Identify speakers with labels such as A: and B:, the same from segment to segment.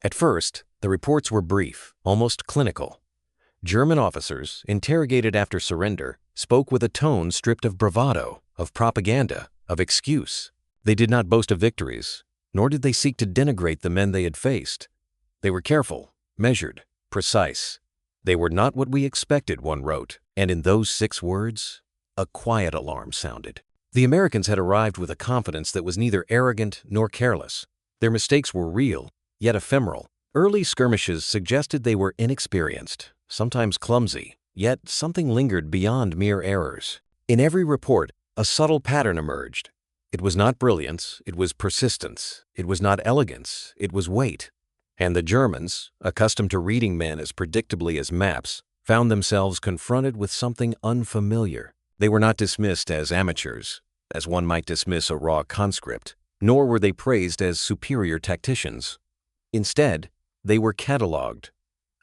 A: At first, the reports were brief, almost clinical. German officers, interrogated after surrender, spoke with a tone stripped of bravado, of propaganda, of excuse. They did not boast of victories, nor did they seek to denigrate the men they had faced. They were careful, measured, precise. They were not what we expected, one wrote, and in those 6 words, a quiet alarm sounded. The Americans had arrived with a confidence that was neither arrogant nor careless. Their mistakes were real, yet ephemeral. Early skirmishes suggested they were inexperienced, sometimes clumsy, yet something lingered beyond mere errors. In every report, a subtle pattern emerged. It was not brilliance, it was persistence. It was not elegance, it was weight. And the Germans, accustomed to reading men as predictably as maps, found themselves confronted with something unfamiliar. They were not dismissed as amateurs, as one might dismiss a raw conscript, nor were they praised as superior tacticians. Instead, they were catalogued,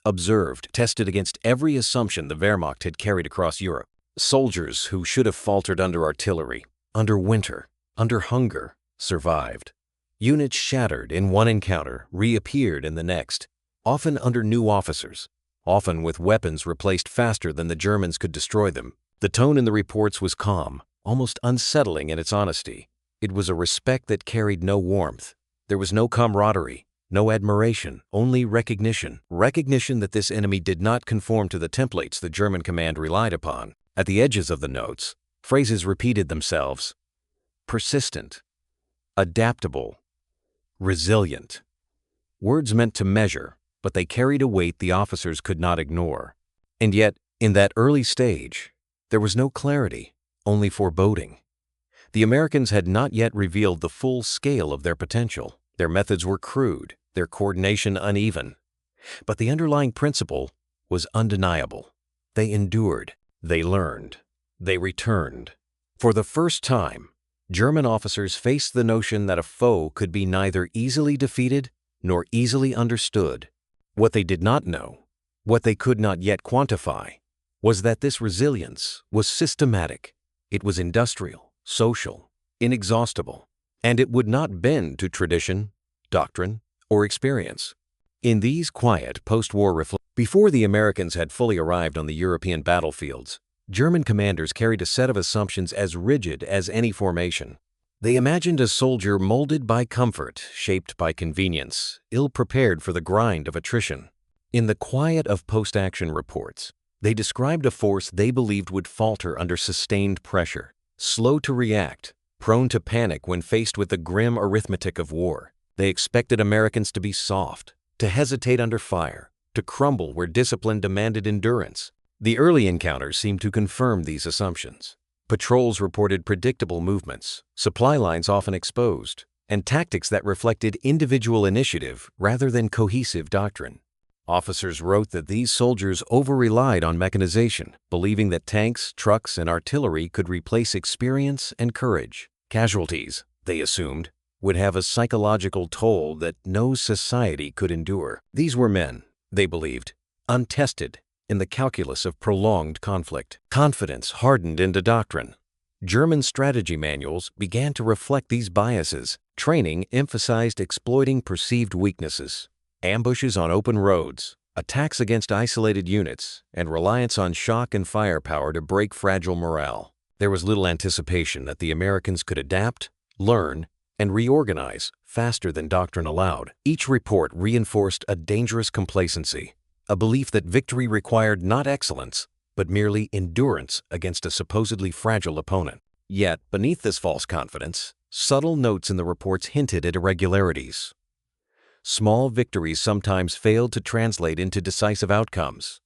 A: observed, tested against every assumption the Wehrmacht had carried across Europe. Soldiers who should have faltered under artillery, under winter, under hunger, survived. Units shattered in one encounter reappeared in the next, often under new officers, often with weapons replaced faster than the Germans could destroy them. The tone in the reports was calm, almost unsettling in its honesty. It was a respect that carried no warmth. There was no camaraderie, no admiration, only recognition. Recognition that this enemy did not conform to the templates the German command relied upon. At the edges of the notes, phrases repeated themselves. Persistent, adaptable, resilient. Words meant to measure, but they carried a weight the officers could not ignore. And yet, in that early stage, there was no clarity, only foreboding. The Americans had not yet revealed the full scale of their potential. Their methods were crude, their coordination uneven. But the underlying principle was undeniable. They endured, they learned, they returned. For the first time, German officers faced the notion that a foe could be neither easily defeated nor easily understood. What they did not know, what they could not yet quantify, was that this resilience was systematic. It was industrial, social, inexhaustible, and it would not bend to tradition, doctrine, or experience. In these quiet post-war reflections, before the Americans had fully arrived on the European battlefields, German commanders carried a set of assumptions as rigid as any formation. They imagined a soldier molded by comfort, shaped by convenience, ill-prepared for the grind of attrition. In the quiet of post-action reports, they described a force they believed would falter under sustained pressure, slow to react, prone to panic when faced with the grim arithmetic of war. They expected Americans to be soft, to hesitate under fire, to crumble where discipline demanded endurance. The early encounters seemed to confirm these assumptions. Patrols reported predictable movements, supply lines often exposed, and tactics that reflected individual initiative rather than cohesive doctrine. Officers wrote that these soldiers over-relied on mechanization, believing that tanks, trucks, and artillery could replace experience and courage. Casualties, they assumed, would have a psychological toll that no society could endure. These were men, they believed, untested in the calculus of prolonged conflict. Confidence hardened into doctrine. German strategy manuals began to reflect these biases. Training emphasized exploiting perceived weaknesses, ambushes on open roads, attacks against isolated units, and reliance on shock and firepower to break fragile morale. There was little anticipation that the Americans could adapt, learn, and reorganize faster than doctrine allowed. Each report reinforced a dangerous complacency, a belief that victory required not excellence, but merely endurance against a supposedly fragile opponent. Yet, beneath this false confidence, subtle notes in the reports hinted at irregularities. Small victories sometimes failed to translate into decisive outcomes.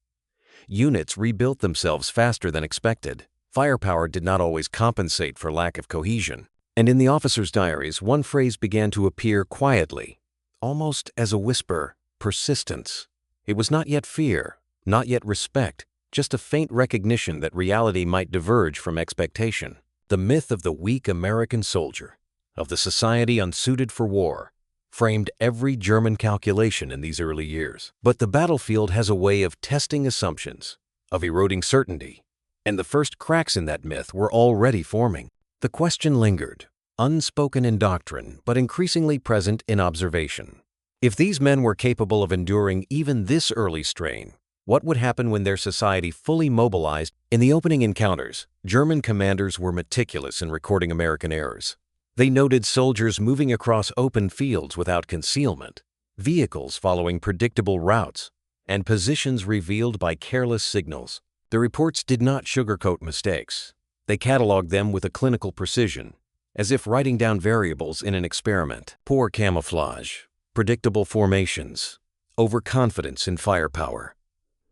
A: Units rebuilt themselves faster than expected. Firepower did not always compensate for lack of cohesion. And in the officers' diaries, one phrase began to appear quietly, almost as a whisper: persistence. It was not yet fear, not yet respect, just a faint recognition that reality might diverge from expectation. The myth of the weak American soldier, of the society unsuited for war, framed every German calculation in these early years. But the battlefield has a way of testing assumptions, of eroding certainty, and the first cracks in that myth were already forming. The question lingered, unspoken in doctrine but increasingly present in observation. If these men were capable of enduring even this early strain, what would happen when their society fully mobilized? In the opening encounters, German commanders were meticulous in recording American errors. They noted soldiers moving across open fields without concealment, vehicles following predictable routes, and positions revealed by careless signals. The reports did not sugarcoat mistakes. They cataloged them with a clinical precision, as if writing down variables in an experiment. Poor camouflage, predictable formations, overconfidence in firepower.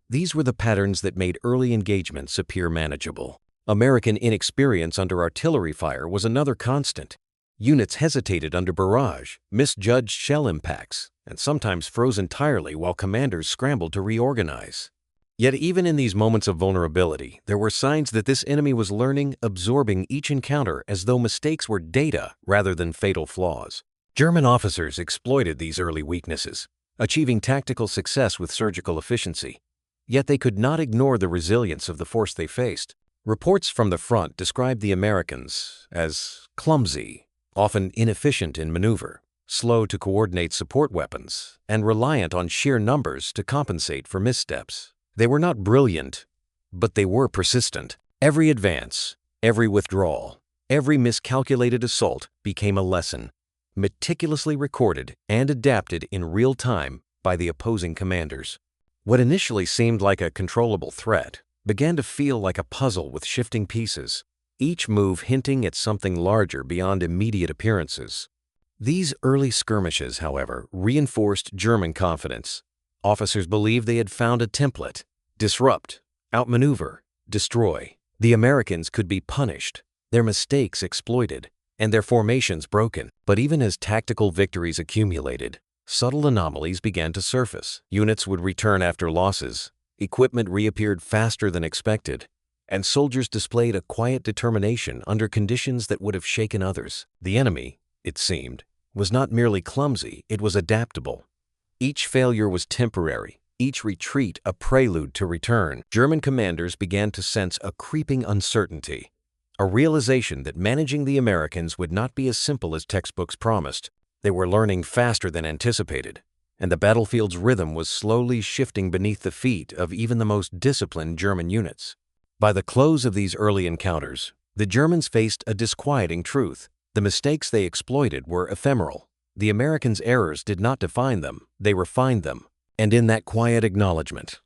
A: These were the patterns that made early engagements appear manageable. American inexperience under artillery fire was another constant. Units hesitated under barrage, misjudged shell impacts, and sometimes froze entirely while commanders scrambled to reorganize. Yet even in these moments of vulnerability, there were signs that this enemy was learning, absorbing each encounter as though mistakes were data rather than fatal flaws. German officers exploited these early weaknesses, achieving tactical success with surgical efficiency. Yet they could not ignore the resilience of the force they faced. Reports from the front described the Americans as clumsy, often inefficient in maneuver, slow to coordinate support weapons, and reliant on sheer numbers to compensate for missteps. They were not brilliant, but they were persistent. Every advance, every withdrawal, every miscalculated assault became a lesson, meticulously recorded and adapted in real time by the opposing commanders. What initially seemed like a controllable threat began to feel like a puzzle with shifting pieces, each move hinting at something larger beyond immediate appearances. These early skirmishes, however, reinforced German confidence. Officers believed they had found a template: disrupt, outmaneuver, destroy. The Americans could be punished, their mistakes exploited, and their formations broken. But even as tactical victories accumulated, subtle anomalies began to surface. Units would return after losses, equipment reappeared faster than expected, and soldiers displayed a quiet determination under conditions that would have shaken others. The enemy, it seemed, was not merely clumsy, it was adaptable. Each failure was temporary, each retreat a prelude to return. German commanders began to sense a creeping uncertainty, a realization that managing the Americans would not be as simple as textbooks promised. They were learning faster than anticipated, and the battlefield's rhythm was slowly shifting beneath the feet of even the most disciplined German units. By the close of these early encounters, the Germans faced a disquieting truth. The mistakes they exploited were ephemeral. The Americans' errors did not define them, they refined them. And in that quiet acknowledgement,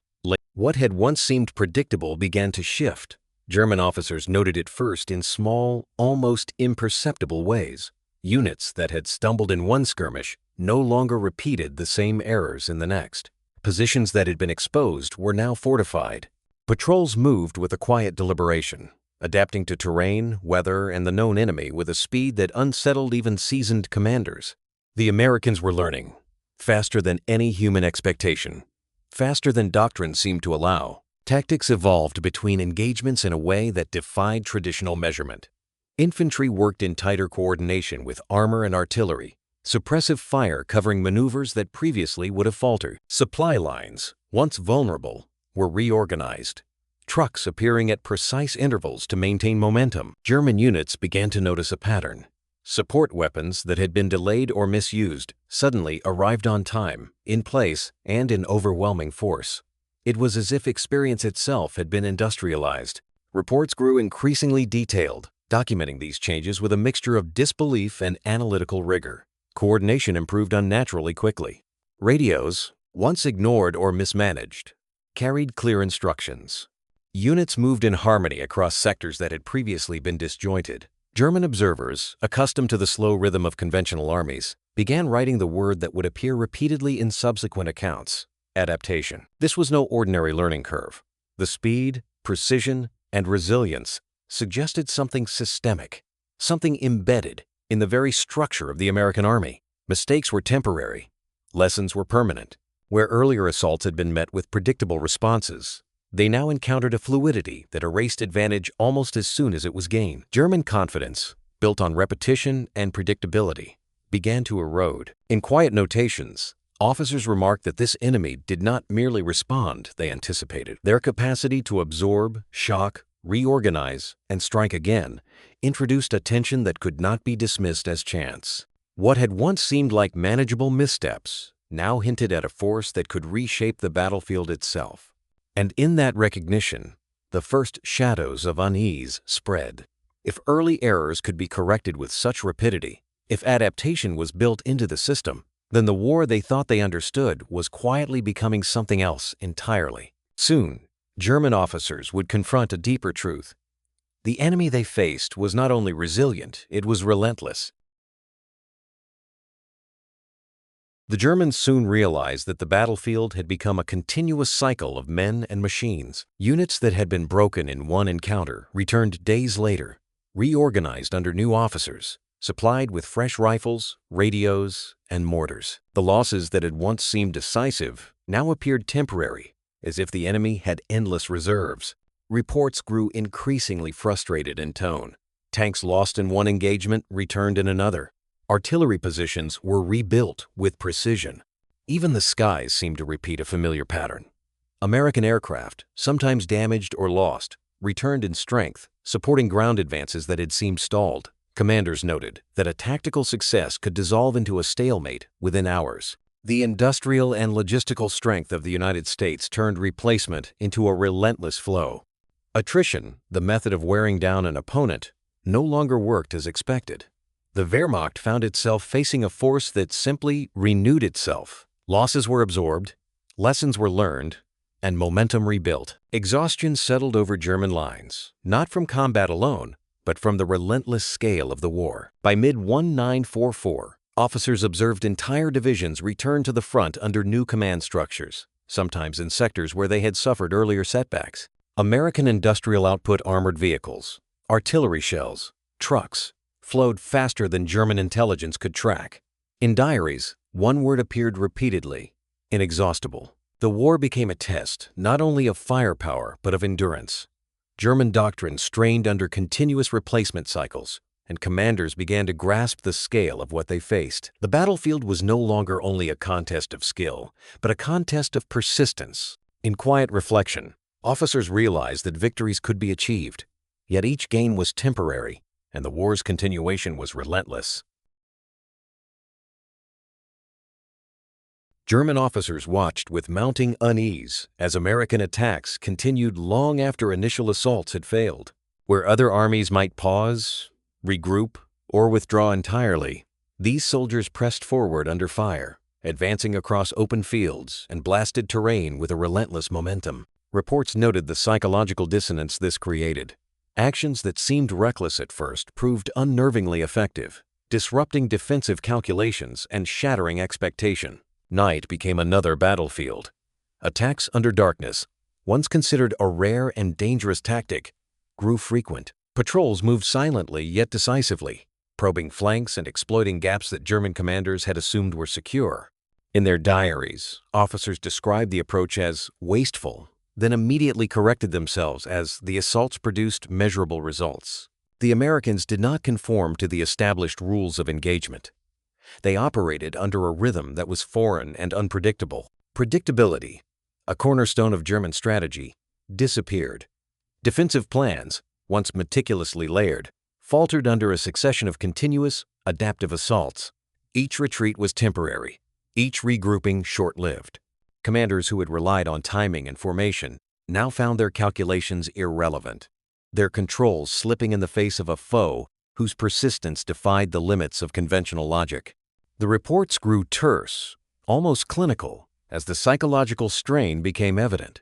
A: what had once seemed predictable began to shift. German officers noted it first in small, almost imperceptible ways. Units that had stumbled in one skirmish no longer repeated the same errors in the next. Positions that had been exposed were now fortified. Patrols moved with a quiet deliberation, adapting to terrain, weather, and the known enemy with a speed that unsettled even seasoned commanders. The Americans were learning, faster than any human expectation, faster than doctrine seemed to allow. Tactics evolved between engagements in a way that defied traditional measurement. Infantry worked in tighter coordination with armor and artillery, suppressive fire covering maneuvers that previously would have faltered. Supply lines, once vulnerable, were reorganized, trucks appearing at precise intervals to maintain momentum. German units began to notice a pattern. Support weapons that had been delayed or misused suddenly arrived on time, in place, and in overwhelming force. It was as if experience itself had been industrialized. Reports grew increasingly detailed, documenting these changes with a mixture of disbelief and analytical rigor. Coordination improved unnaturally quickly. Radios, once ignored or mismanaged, carried clear instructions. Units moved in harmony across sectors that had previously been disjointed. German observers, accustomed to the slow rhythm of conventional armies, began writing the word that would appear repeatedly in subsequent accounts: adaptation. This was no ordinary learning curve. The speed, precision, and resilience suggested something systemic, something embedded in the very structure of the American army. Mistakes were temporary. Lessons were permanent. Where earlier assaults had been met with predictable responses, they now encountered a fluidity that erased advantage almost as soon as it was gained. German confidence, built on repetition and predictability, began to erode. In quiet notations, officers remarked that this enemy did not merely respond, they anticipated. Their capacity to absorb, shock, reorganize, and strike again introduced a tension that could not be dismissed as chance. What had once seemed like manageable missteps now hinted at a force that could reshape the battlefield itself. And in that recognition, the first shadows of unease spread. If early errors could be corrected with such rapidity, if adaptation was built into the system, then the war they thought they understood was quietly becoming something else entirely. Soon, German officers would confront a deeper truth. The enemy they faced was not only resilient, it was relentless. The Germans soon realized that the battlefield had become a continuous cycle of men and machines. Units that had been broken in one encounter returned days later, reorganized under new officers, supplied with fresh rifles, radios, and mortars. The losses that had once seemed decisive now appeared temporary, as if the enemy had endless reserves. Reports grew increasingly frustrated in tone. Tanks lost in one engagement returned in another. Artillery positions were rebuilt with precision. Even the skies seemed to repeat a familiar pattern. American aircraft, sometimes damaged or lost, returned in strength, supporting ground advances that had seemed stalled. Commanders noted that a tactical success could dissolve into a stalemate within hours. The industrial and logistical strength of the United States turned replacement into a relentless flow. Attrition, the method of wearing down an opponent, no longer worked as expected. The Wehrmacht found itself facing a force that simply renewed itself. Losses were absorbed, lessons were learned, and momentum rebuilt. Exhaustion settled over German lines, not from combat alone, but from the relentless scale of the war. By mid-1944, officers observed entire divisions return to the front under new command structures, sometimes in sectors where they had suffered earlier setbacks. American industrial output armored vehicles, artillery shells, trucks, flowed faster than German intelligence could track. In diaries, one word appeared repeatedly: inexhaustible. The war became a test not only of firepower but of endurance. German doctrine strained under continuous replacement cycles, and commanders began to grasp the scale of what they faced. The battlefield was no longer only a contest of skill, but a contest of persistence. In quiet reflection, officers realized that victories could be achieved, yet each gain was temporary, and the war's continuation was relentless. German officers watched with mounting unease as American attacks continued long after initial assaults had failed. Where other armies might pause, regroup, or withdraw entirely, these soldiers pressed forward under fire, advancing across open fields and blasted terrain with a relentless momentum. Reports noted the psychological dissonance this created. Actions that seemed reckless at first proved unnervingly effective, disrupting defensive calculations and shattering expectation. Night became another battlefield. Attacks under darkness, once considered a rare and dangerous tactic, grew frequent. Patrols moved silently yet decisively, probing flanks and exploiting gaps that German commanders had assumed were secure. In their diaries, officers described the approach as wasteful, then immediately corrected themselves as the assaults produced measurable results. The Americans did not conform to the established rules of engagement. They operated under a rhythm that was foreign and unpredictable. Predictability, a cornerstone of German strategy, disappeared. Defensive plans, once meticulously layered, faltered under a succession of continuous, adaptive assaults. Each retreat was temporary, each regrouping short-lived. Commanders who had relied on timing and formation now found their calculations irrelevant, their controls slipping in the face of a foe whose persistence defied the limits of conventional logic. The reports grew terse, almost clinical, as the psychological strain became evident.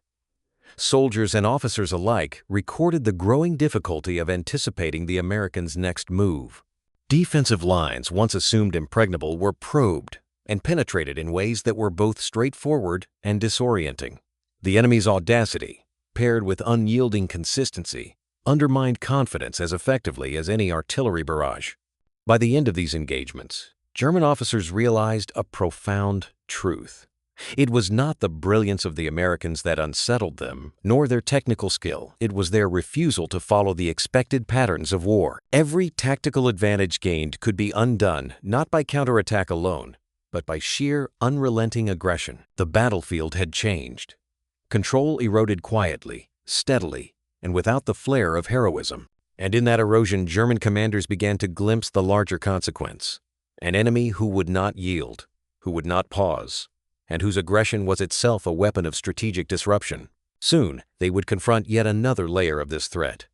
A: Soldiers and officers alike recorded the growing difficulty of anticipating the Americans' next move. Defensive lines once assumed impregnable were probed and penetrated in ways that were both straightforward and disorienting. The enemy's audacity, paired with unyielding consistency, undermined confidence as effectively as any artillery barrage. By the end of these engagements, German officers realized a profound truth. It was not the brilliance of the Americans that unsettled them, nor their technical skill. It was their refusal to follow the expected patterns of war. Every tactical advantage gained could be undone not by counterattack alone, but by sheer, unrelenting aggression. The battlefield had changed. Control eroded quietly, steadily, and without the flair of heroism. And in that erosion, German commanders began to glimpse the larger consequence: an enemy who would not yield, who would not pause, and whose aggression was itself a weapon of strategic disruption. Soon, they would confront yet another layer of this threat.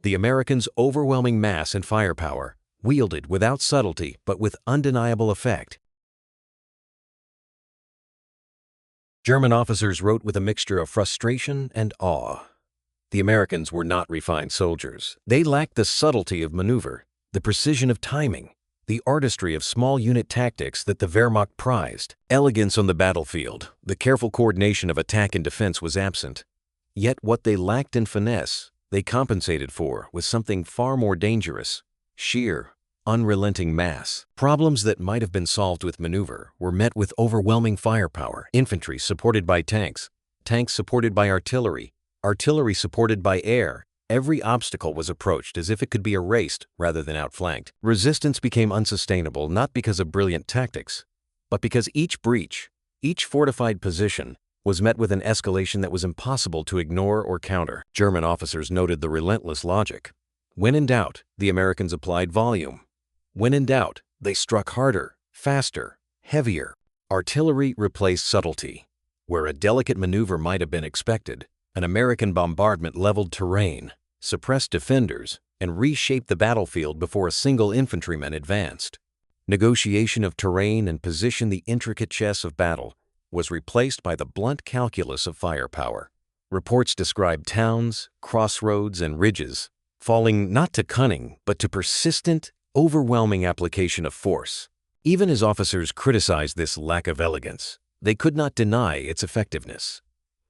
A: The Americans' overwhelming mass and firepower, wielded without subtlety but with undeniable effect. German officers wrote with a mixture of frustration and awe. The Americans were not refined soldiers. They lacked the subtlety of maneuver, the precision of timing, the artistry of small unit tactics that the Wehrmacht prized. Elegance on the battlefield, the careful coordination of attack and defense was absent. Yet what they lacked in finesse, they compensated for with something far more dangerous: sheer, unrelenting mass. Problems that might have been solved with maneuver were met with overwhelming firepower. Infantry supported by tanks, tanks supported by artillery, artillery supported by air. Every obstacle was approached as if it could be erased rather than outflanked. Resistance became unsustainable not because of brilliant tactics, but because each breach, each fortified position, was met with an escalation that was impossible to ignore or counter. German officers noted the relentless logic. When in doubt, the Americans applied volume. When in doubt, they struck harder, faster, heavier. Artillery replaced subtlety. Where a delicate maneuver might have been expected, an American bombardment leveled terrain, suppressed defenders, and reshaped the battlefield before a single infantryman advanced. Negotiation of terrain and position, the intricate chess of battle, was replaced by the blunt calculus of firepower. Reports describe towns, crossroads, and ridges falling not to cunning but to persistent, overwhelming application of force. Even as officers criticized this lack of elegance, they could not deny its effectiveness.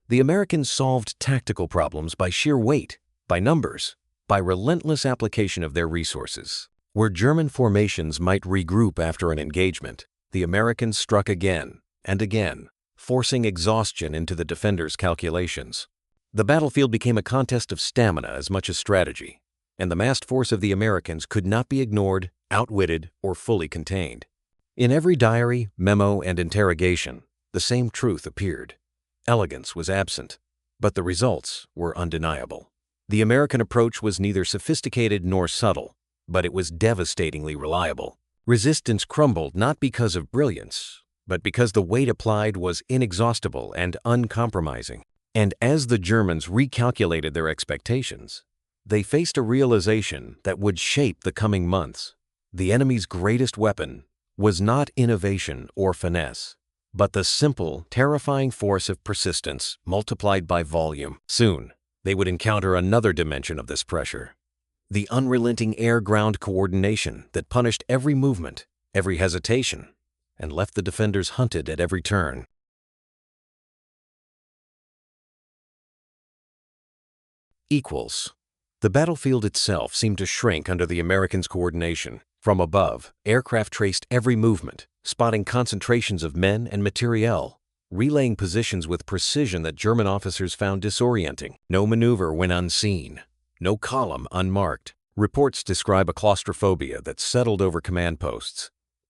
A: The Americans solved tactical problems by sheer weight, by numbers, by relentless application of their resources. Where German formations might regroup after an engagement, the Americans struck again and again, forcing exhaustion into the defenders' calculations. The battlefield became a contest of stamina as much as strategy, and the massed force of the Americans could not be ignored, outwitted, or fully contained. In every diary, memo, and interrogation, the same truth appeared. Elegance was absent, but the results were undeniable. The American approach was neither sophisticated nor subtle, but it was devastatingly reliable. Resistance crumbled not because of brilliance, but because the weight applied was inexhaustible and uncompromising. And as the Germans recalculated their expectations, they faced a realization that would shape the coming months. The enemy's greatest weapon was not innovation or finesse, but the simple, terrifying force of persistence multiplied by volume. Soon, they would encounter another dimension of this pressure: the unrelenting air-ground coordination that punished every movement, every hesitation, and left the defenders hunted at every turn. Equals. The battlefield itself seemed to shrink under the Americans' coordination. From above, aircraft traced every movement, spotting concentrations of men and materiel, relaying positions with precision that German officers found disorienting. No maneuver went unseen, no column unmarked. Reports describe a claustrophobia that settled over command posts.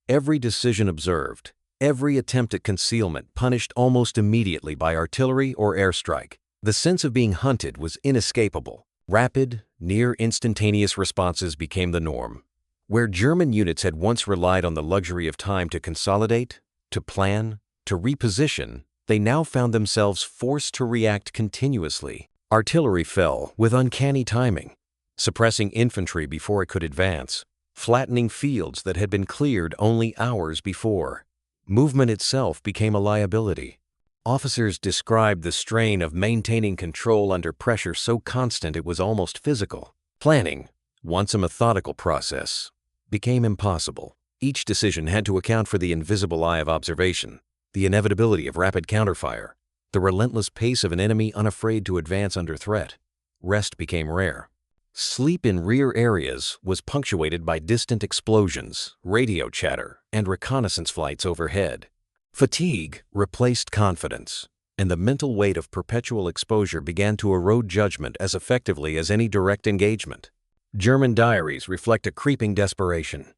A: Every decision observed, every attempt at concealment punished almost immediately by artillery or airstrike. The sense of being hunted was inescapable. Rapid, near instantaneous responses became the norm. Where German units had once relied on the luxury of time to consolidate, to plan, to reposition, they now found themselves forced to react continuously. Artillery fell with uncanny timing, suppressing infantry before it could advance, flattening fields that had been cleared only hours before. Movement itself became a liability. Officers described the strain of maintaining control under pressure so constant it was almost physical. Planning, once a methodical process, became impossible. Each decision had to account for the invisible eye of observation, the inevitability of rapid counterfire, the relentless pace of an enemy unafraid to advance under threat. Rest became rare. Sleep in rear areas was punctuated by distant explosions, radio chatter, and reconnaissance flights overhead. Fatigue replaced confidence, and the mental weight of perpetual exposure began to erode judgment as effectively as any direct engagement. German diaries reflect a creeping desperation.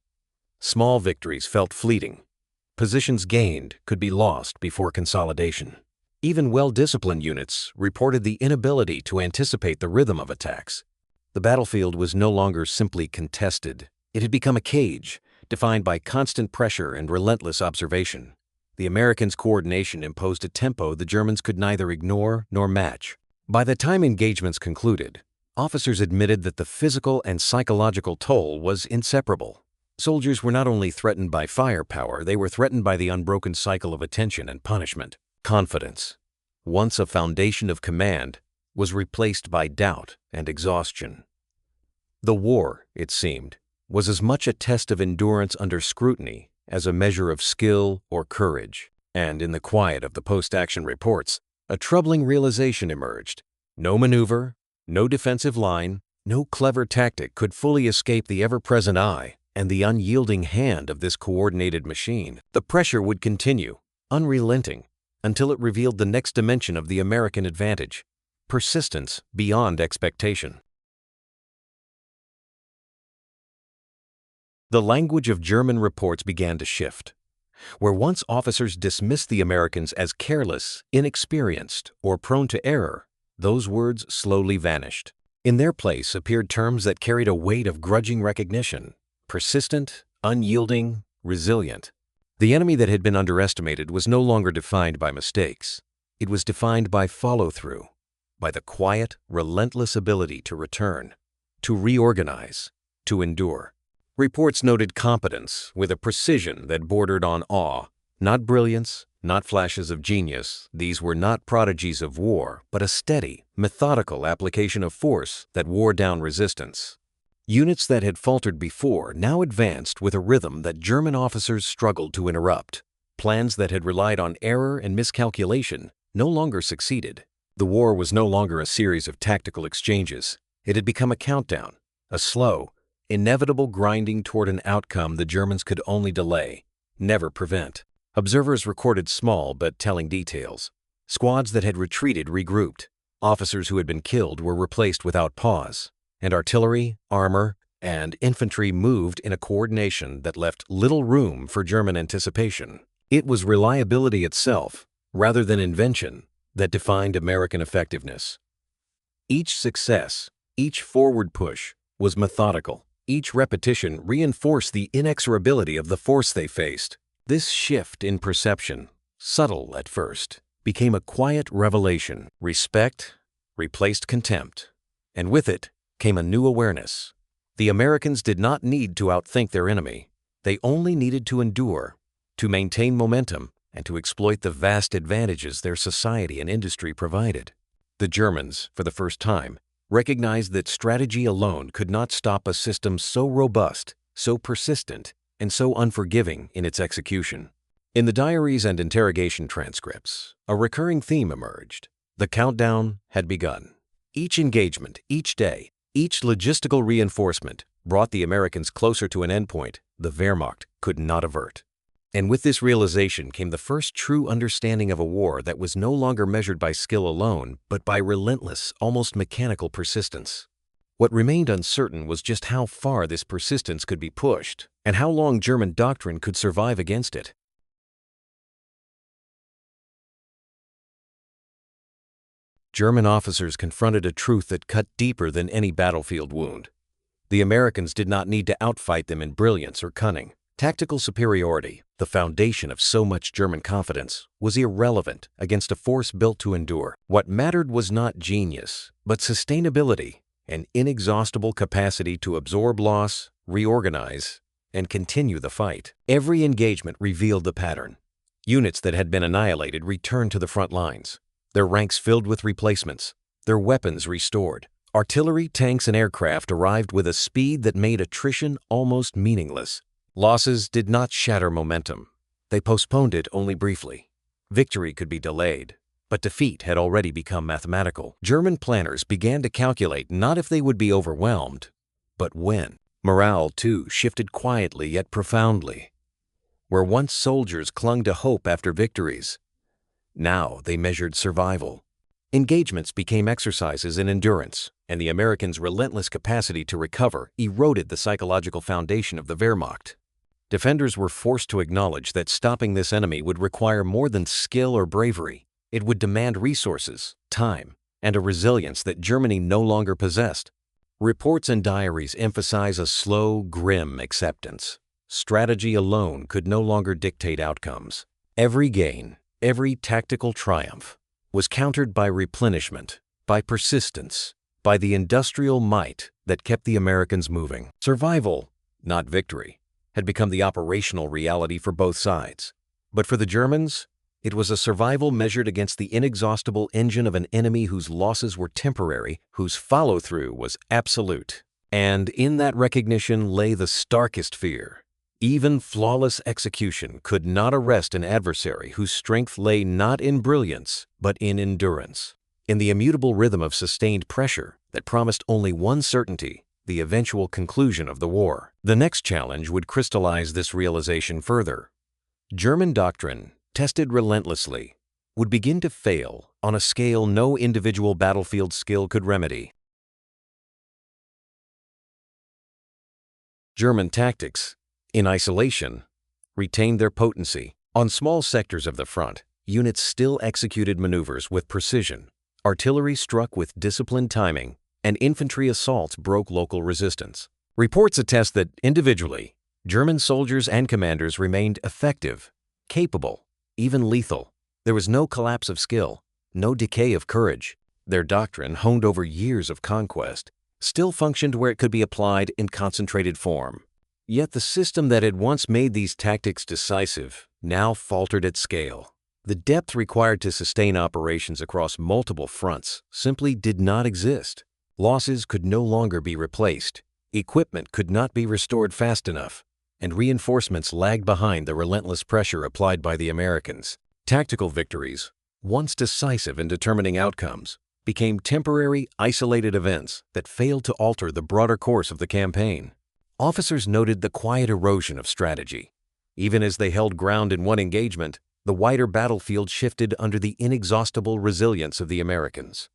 A: Small victories felt fleeting. Positions gained could be lost before consolidation. Even well-disciplined units reported the inability to anticipate the rhythm of attacks. The battlefield was no longer simply contested. It had become a cage, defined by constant pressure and relentless observation. The Americans' coordination imposed a tempo the Germans could neither ignore nor match. By the time engagements concluded, officers admitted that the physical and psychological toll was inseparable. Soldiers were not only threatened by firepower, they were threatened by the unbroken cycle of attention and punishment. Confidence, once a foundation of command, was replaced by doubt and exhaustion. The war, it seemed, was as much a test of endurance under scrutiny as a measure of skill or courage. And in the quiet of the post-action reports, a troubling realization emerged. No maneuver, no defensive line, no clever tactic could fully escape the ever-present eye and the unyielding hand of this coordinated machine. The pressure would continue, unrelenting, until it revealed the next dimension of the American advantage: persistence beyond expectation. The language of German reports began to shift. Where once officers dismissed the Americans as careless, inexperienced, or prone to error, those words slowly vanished. In their place appeared terms that carried a weight of grudging recognition: persistent, unyielding, resilient. The enemy that had been underestimated was no longer defined by mistakes. It was defined by follow-through, by the quiet, relentless ability to return, to reorganize, to endure. Reports noted competence with a precision that bordered on awe. Not brilliance, not flashes of genius. These were not prodigies of war, but a steady, methodical application of force that wore down resistance. Units that had faltered before now advanced with a rhythm that German officers struggled to interrupt. Plans that had relied on error and miscalculation no longer succeeded. The war was no longer a series of tactical exchanges. It had become a countdown, a slow, inevitable grinding toward an outcome the Germans could only delay, never prevent. Observers recorded small but telling details. Squads that had retreated regrouped. Officers who had been killed were replaced without pause. And artillery, armor, and infantry moved in a coordination that left little room for German anticipation. It was reliability itself, rather than invention, that defined American effectiveness. Each success, each forward push, was methodical. Each repetition reinforced the inexorability of the force they faced. This shift in perception, subtle at first, became a quiet revelation. Respect replaced contempt, and with it came a new awareness. The Americans did not need to outthink their enemy. They only needed to endure, to maintain momentum, and to exploit the vast advantages their society and industry provided. The Germans, for the first time, recognized that strategy alone could not stop a system so robust, so persistent, and so unforgiving in its execution. In the diaries and interrogation transcripts, a recurring theme emerged. The countdown had begun. Each engagement, each day, each logistical reinforcement brought the Americans closer to an endpoint the Wehrmacht could not avert. And with this realization came the first true understanding of a war that was no longer measured by skill alone, but by relentless, almost mechanical persistence. What remained uncertain was just how far this persistence could be pushed, and how long German doctrine could survive against it. German officers confronted a truth that cut deeper than any battlefield wound. The Americans did not need to outfight them in brilliance or cunning. Tactical superiority, the foundation of so much German confidence, was irrelevant against a force built to endure. What mattered was not genius, but sustainability, an inexhaustible capacity to absorb loss, reorganize, and continue the fight. Every engagement revealed the pattern. Units that had been annihilated returned to the front lines, their ranks filled with replacements, their weapons restored. Artillery, tanks, and aircraft arrived with a speed that made attrition almost meaningless. Losses did not shatter momentum. They postponed it only briefly. Victory could be delayed, but defeat had already become mathematical. German planners began to calculate not if they would be overwhelmed, but when. Morale, too, shifted quietly yet profoundly. Where once soldiers clung to hope after victories, now they measured survival. Engagements became exercises in endurance, and the Americans' relentless capacity to recover eroded the psychological foundation of the Wehrmacht. Defenders were forced to acknowledge that stopping this enemy would require more than skill or bravery. It would demand resources, time, and a resilience that Germany no longer possessed. Reports and diaries emphasize a slow, grim acceptance. Strategy alone could no longer dictate outcomes. Every gain, every tactical triumph, was countered by replenishment, by persistence, by the industrial might that kept the Americans moving. Survival, not victory, had become the operational reality for both sides. But for the Germans, it was a survival measured against the inexhaustible engine of an enemy whose losses were temporary, whose follow-through was absolute. And in that recognition lay the starkest fear. Even flawless execution could not arrest an adversary whose strength lay not in brilliance, but in endurance, in the immutable rhythm of sustained pressure that promised only one certainty: the eventual conclusion of the war. The next challenge would crystallize this realization further. German doctrine, tested relentlessly, would begin to fail on a scale no individual battlefield skill could remedy. German tactics, in isolation, retained their potency. On small sectors of the front, units still executed maneuvers with precision. Artillery struck with disciplined timing, and infantry assaults broke local resistance. Reports attest that individually, German soldiers and commanders remained effective, capable, even lethal. There was no collapse of skill, no decay of courage. Their doctrine, honed over years of conquest, still functioned where it could be applied in concentrated form. Yet the system that had once made these tactics decisive now faltered at scale. The depth required to sustain operations across multiple fronts simply did not exist. Losses could no longer be replaced, equipment could not be restored fast enough, and reinforcements lagged behind the relentless pressure applied by the Americans. Tactical victories, once decisive in determining outcomes, became temporary, isolated events that failed to alter the broader course of the campaign. Officers noted the quiet erosion of strategy. Even as they held ground in one engagement, the wider battlefield shifted under the inexhaustible resilience of the Americans.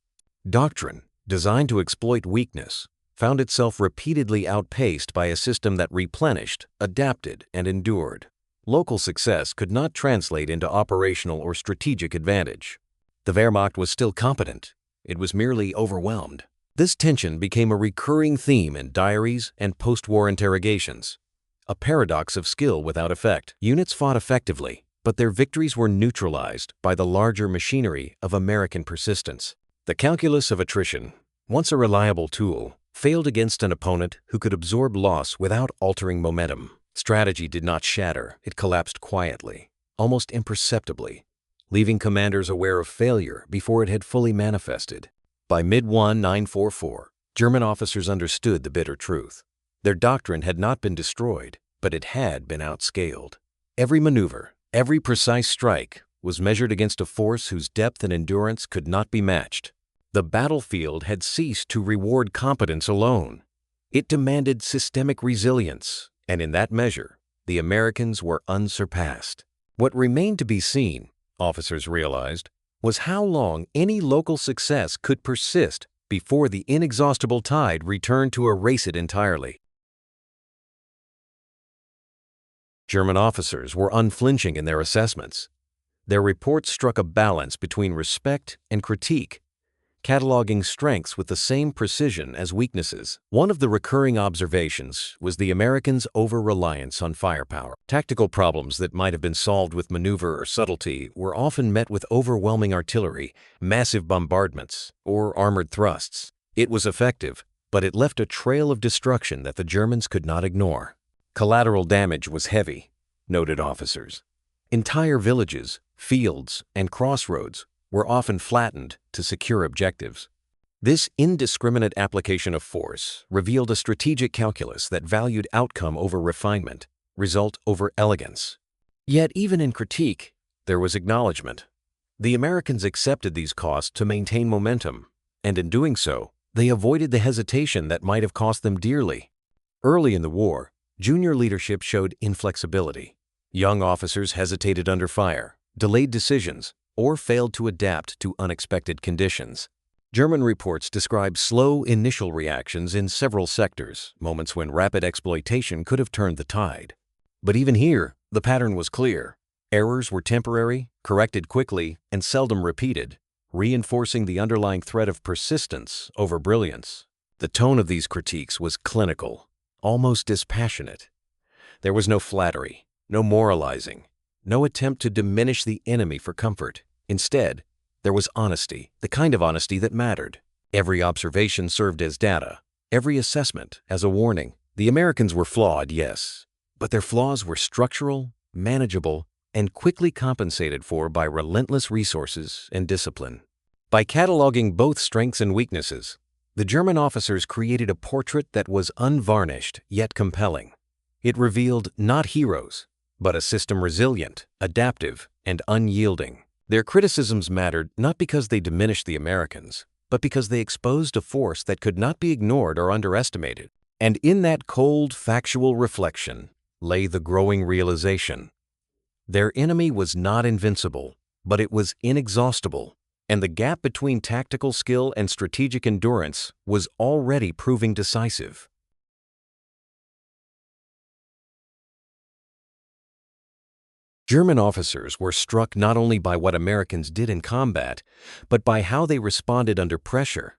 A: Doctrine, designed to exploit weakness, found itself repeatedly outpaced by a system that replenished, adapted, and endured. Local success could not translate into operational or strategic advantage. The Wehrmacht was still competent. It was merely overwhelmed. This tension became a recurring theme in diaries and post-war interrogations, a paradox of skill without effect. Units fought effectively, but their victories were neutralized by the larger machinery of American persistence. The calculus of attrition, once a reliable tool, failed against an opponent who could absorb loss without altering momentum. Strategy did not shatter, it collapsed quietly, almost imperceptibly, leaving commanders aware of failure before it had fully manifested. By mid-1944, German officers understood the bitter truth. Their doctrine had not been destroyed, but it had been outscaled. Every maneuver, every precise strike was measured against a force whose depth and endurance could not be matched. The battlefield had ceased to reward competence alone. It demanded systemic resilience, and in that measure, the Americans were unsurpassed. What remained to be seen, officers realized, was how long any local success could persist before the inexhaustible tide returned to erase it entirely. German officers were unflinching in their assessments. Their reports struck a balance between respect and critique, cataloging strengths with the same precision as weaknesses. One of the recurring observations was the Americans' over-reliance on firepower. Tactical problems that might have been solved with maneuver or subtlety were often met with overwhelming artillery, massive bombardments, or armored thrusts. It was effective, but it left a trail of destruction that the Germans could not ignore. Collateral damage was heavy, noted officers. Entire villages, fields, and crossroads were often flattened to secure objectives. This indiscriminate application of force revealed a strategic calculus that valued outcome over refinement, result over elegance. Yet even in critique, there was acknowledgement. The Americans accepted these costs to maintain momentum, and in doing so, they avoided the hesitation that might have cost them dearly. Early in the war, junior leadership showed inflexibility. Young officers hesitated under fire, delayed decisions, or failed to adapt to unexpected conditions. German reports describe slow initial reactions in several sectors, moments when rapid exploitation could have turned the tide. But even here, the pattern was clear. Errors were temporary, corrected quickly, and seldom repeated, reinforcing the underlying threat of persistence over brilliance. The tone of these critiques was clinical, almost dispassionate. There was no flattery, no moralizing, no attempt to diminish the enemy for comfort. Instead, there was honesty, the kind of honesty that mattered. Every observation served as data, every assessment as a warning. The Americans were flawed, yes, but their flaws were structural, manageable, and quickly compensated for by relentless resources and discipline. By cataloging both strengths and weaknesses, the German officers created a portrait that was unvarnished yet compelling. It revealed not heroes, but a system resilient, adaptive, and unyielding. Their criticisms mattered not because they diminished the Americans, but because they exposed a force that could not be ignored or underestimated. And in that cold, factual reflection lay the growing realization. Their enemy was not invincible, but it was inexhaustible, and the gap between tactical skill and strategic endurance was already proving decisive. German officers were struck not only by what Americans did in combat, but by how they responded under pressure.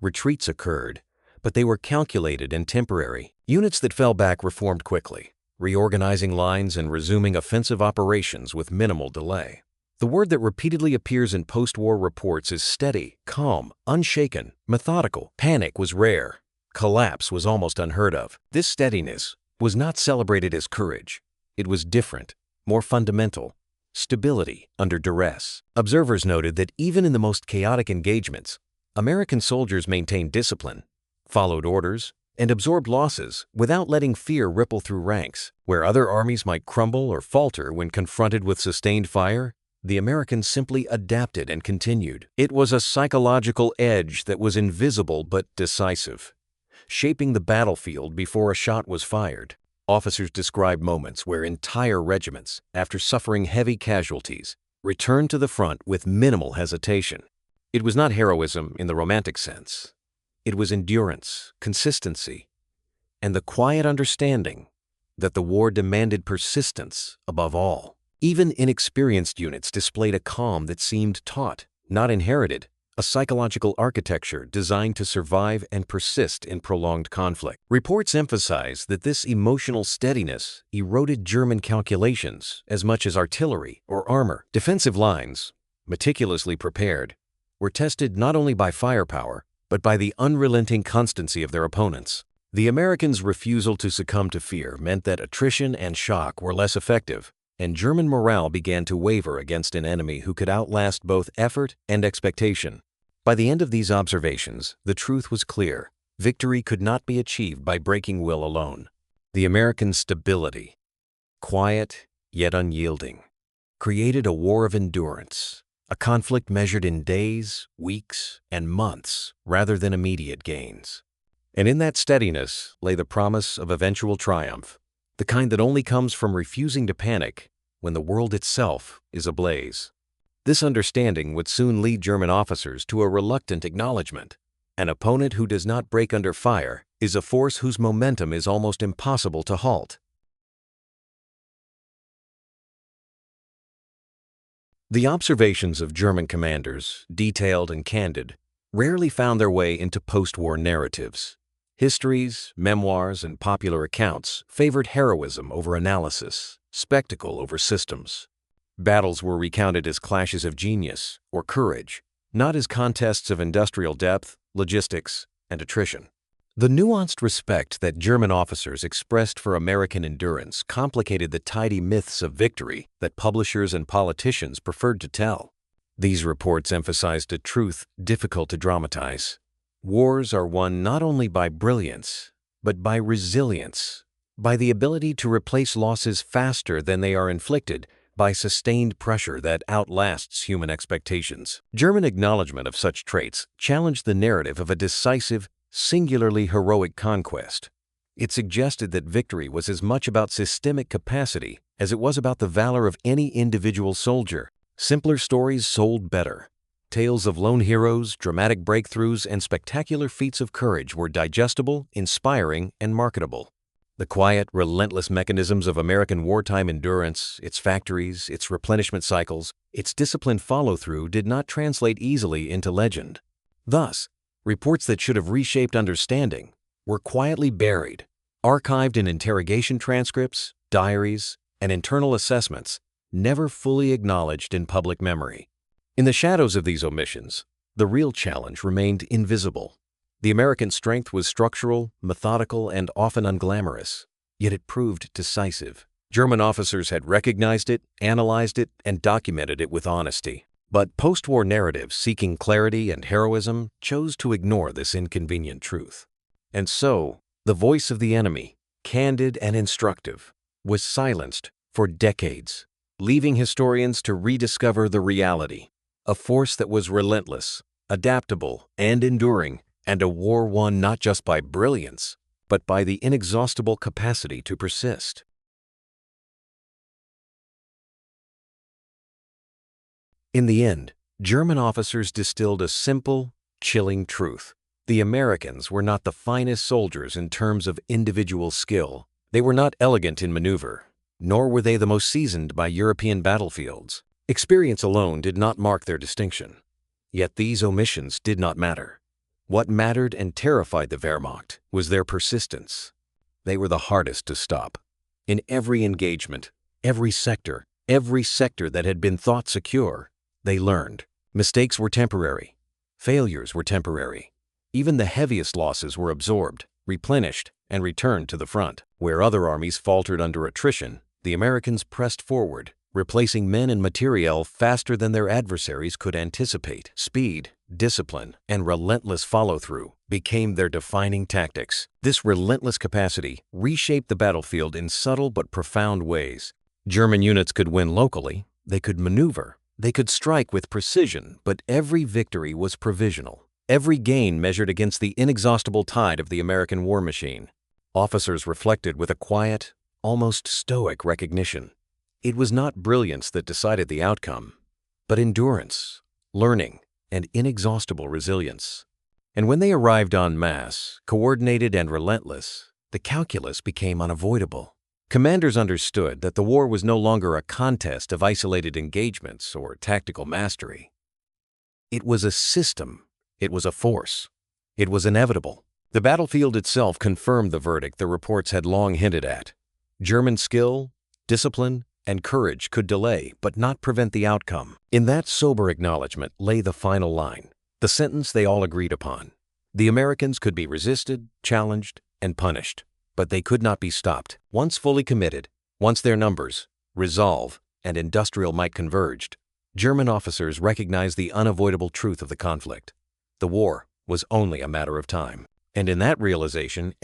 A: Retreats occurred, but they were calculated and temporary. Units that fell back reformed quickly, reorganizing lines and resuming offensive operations with minimal delay. The word that repeatedly appears in post-war reports is steady, calm, unshaken, methodical. Panic was rare. Collapse was almost unheard of. This steadiness was not celebrated as courage. It was different, more fundamental, stability under duress. Observers noted that even in the most chaotic engagements, American soldiers maintained discipline, followed orders, and absorbed losses without letting fear ripple through ranks. Where other armies might crumble or falter when confronted with sustained fire, the Americans simply adapted and continued. It was a psychological edge that was invisible but decisive, shaping the battlefield before a shot was fired. Officers described moments where entire regiments, after suffering heavy casualties, returned to the front with minimal hesitation. It was not heroism in the romantic sense. It was endurance, consistency, and the quiet understanding that the war demanded persistence above all. Even inexperienced units displayed a calm that seemed taught, not inherited, a psychological architecture designed to survive and persist in prolonged conflict. Reports emphasize that this emotional steadiness eroded German calculations as much as artillery or armor. Defensive lines, meticulously prepared, were tested not only by firepower, but by the unrelenting constancy of their opponents. The Americans' refusal to succumb to fear meant that attrition and shock were less effective, and German morale began to waver against an enemy who could outlast both effort and expectation. By the end of these observations, the truth was clear. Victory could not be achieved by breaking will alone. The American stability, quiet yet unyielding, created a war of endurance, a conflict measured in days, weeks, and months rather than immediate gains. And in that steadiness lay the promise of eventual triumph, the kind that only comes from refusing to panic when the world itself is ablaze. This understanding would soon lead German officers to a reluctant acknowledgement. An opponent who does not break under fire is a force whose momentum is almost impossible to halt. The observations of German commanders, detailed and candid, rarely found their way into post-war narratives. Histories, memoirs, and popular accounts favored heroism over analysis, spectacle over systems. Battles were recounted as clashes of genius or courage, not as contests of industrial depth, logistics, and attrition. The nuanced respect that German officers expressed for American endurance complicated the tidy myths of victory that publishers and politicians preferred to tell. These reports emphasized a truth difficult to dramatize. Wars are won not only by brilliance, but by resilience, by the ability to replace losses faster than they are inflicted, by sustained pressure that outlasts human expectations. German acknowledgement of such traits challenged the narrative of a decisive, singularly heroic conquest. It suggested that victory was as much about systemic capacity as it was about the valor of any individual soldier. Simpler stories sold better. Tales of lone heroes, dramatic breakthroughs, and spectacular feats of courage were digestible, inspiring, and marketable. The quiet, relentless mechanisms of American wartime endurance, its factories, its replenishment cycles, its disciplined follow-through did not translate easily into legend. Thus, reports that should have reshaped understanding were quietly buried, archived in interrogation transcripts, diaries, and internal assessments, never fully acknowledged in public memory. In the shadows of these omissions, the real challenge remained invisible. The American strength was structural, methodical, and often unglamorous, yet it proved decisive. German officers had recognized it, analyzed it, and documented it with honesty. But post-war narratives seeking clarity and heroism chose to ignore this inconvenient truth. And so, the voice of the enemy, candid and instructive, was silenced for decades, leaving historians to rediscover the reality. A force that was relentless, adaptable, and enduring, and a war won not just by brilliance, but by the inexhaustible capacity to persist. In the end, German officers distilled a simple, chilling truth. The Americans were not the finest soldiers in terms of individual skill. They were not elegant in maneuver, nor were they the most seasoned by European battlefields. Experience alone did not mark their distinction. Yet these omissions did not matter. What mattered and terrified the Wehrmacht was their persistence. They were the hardest to stop. In every engagement, every sector that had been thought secure, they learned. Mistakes were temporary. Failures were temporary. Even the heaviest losses were absorbed, replenished, and returned to the front. Where other armies faltered under attrition, the Americans pressed forward, replacing men and materiel faster than their adversaries could anticipate. Speed, discipline, and relentless follow-through became their defining tactics. This relentless capacity reshaped the battlefield in subtle but profound ways. German units could win locally, they could maneuver, they could strike with precision, but every victory was provisional. Every gain measured against the inexhaustible tide of the American war machine. Officers reflected with a quiet, almost stoic recognition. It was not brilliance that decided the outcome, but endurance, learning, and inexhaustible resilience. And when they arrived en masse, coordinated and relentless, the calculus became unavoidable. Commanders understood that the war was no longer a contest of isolated engagements or tactical mastery. It was a system. It was a force. It was inevitable. The battlefield itself confirmed the verdict the reports had long hinted at. German skill, discipline, and courage could delay but not prevent the outcome. In that sober acknowledgement lay the final line, the sentence they all agreed upon. The Americans could be resisted, challenged, and punished, but they could not be stopped. Once fully committed, once their numbers, resolve, and industrial might converged, German officers recognized the unavoidable truth of the conflict. The war was only a matter of time. And in that realization,